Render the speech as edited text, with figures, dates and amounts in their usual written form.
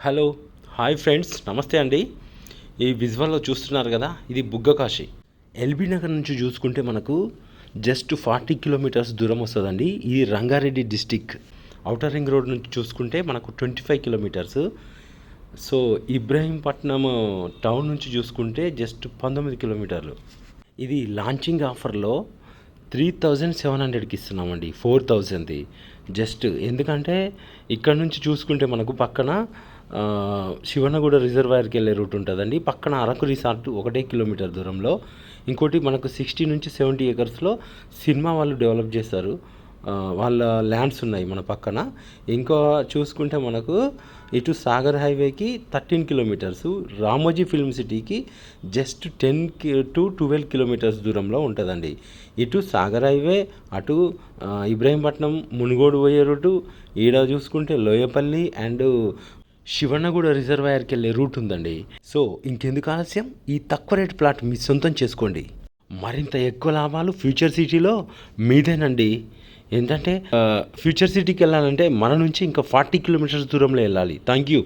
Hello hi friends, నమస్తే అండి. ఈ విజువల్లో చూస్తున్నారు కదా, ఇది బుగ్గకాశి. ఎల్బీ నగర్ నుంచి చూసుకుంటే మనకు జస్ట్ 40 కిలోమీటర్స్ దూరం వస్తుందండి. ఇది Rangareddy district. Outer ring road నుంచి చూసుకుంటే మనకు 25 కిలోమీటర్స్. సో ఇబ్రహీంపట్నం టౌన్ నుంచి చూసుకుంటే జస్ట్ 19 కిలోమీటర్లు. ఇది లాంచింగ్ ఆఫర్లో 3700కి ఇస్తున్నామండి. 4000ది జస్ట్. ఎందుకంటే ఇక్కడ నుంచి చూసుకుంటే మనకు పక్కన శివనగూడ రిజర్వాయర్కి వెళ్ళే రూట్ ఉంటుందండి. పక్కన అరకు రిసార్ట్ 1 కిలోమీటర్ దూరంలో. ఇంకోటి మనకు 60 నుంచి 70 ఎకర్స్లో సినిమా వాళ్ళు డెవలప్ చేస్తారు. వాళ్ళ ల్యాండ్స్ ఉన్నాయి మన పక్కన. ఇంకా చూసుకుంటే మనకు ఇటు సాగర్ హైవేకి 13 కిలోమీటర్స్, రామోజీ ఫిల్మ్ సిటీకి జస్ట్ 10 to 12 కిలోమీటర్స్ దూరంలో ఉంటుందండి. ఇటు సాగర్ హైవే, అటు ఇబ్రహీంపట్నం మునుగోడు పోయే రూటు, ఈడ చూసుకుంటే లోయపల్లి అండ్ శివన్నగూడ రిజర్వాయర్కి వెళ్ళే రూట్ ఉందండి. సో ఇంకెందుకు ఆలస్యం, ఈ తక్కువ రేట్ ప్లాట్ మీ సొంతం చేసుకోండి. మరింత ఎక్కువ లాభాలు ఫ్యూచర్ సిటీలో మీదేనండి. ఏంటంటే ఫ్యూచర్ సిటీకి వెళ్ళాలంటే మన నుంచి ఇంకా 40 కిలోమీటర్స్ దూరంలో వెళ్ళాలి. Thank you.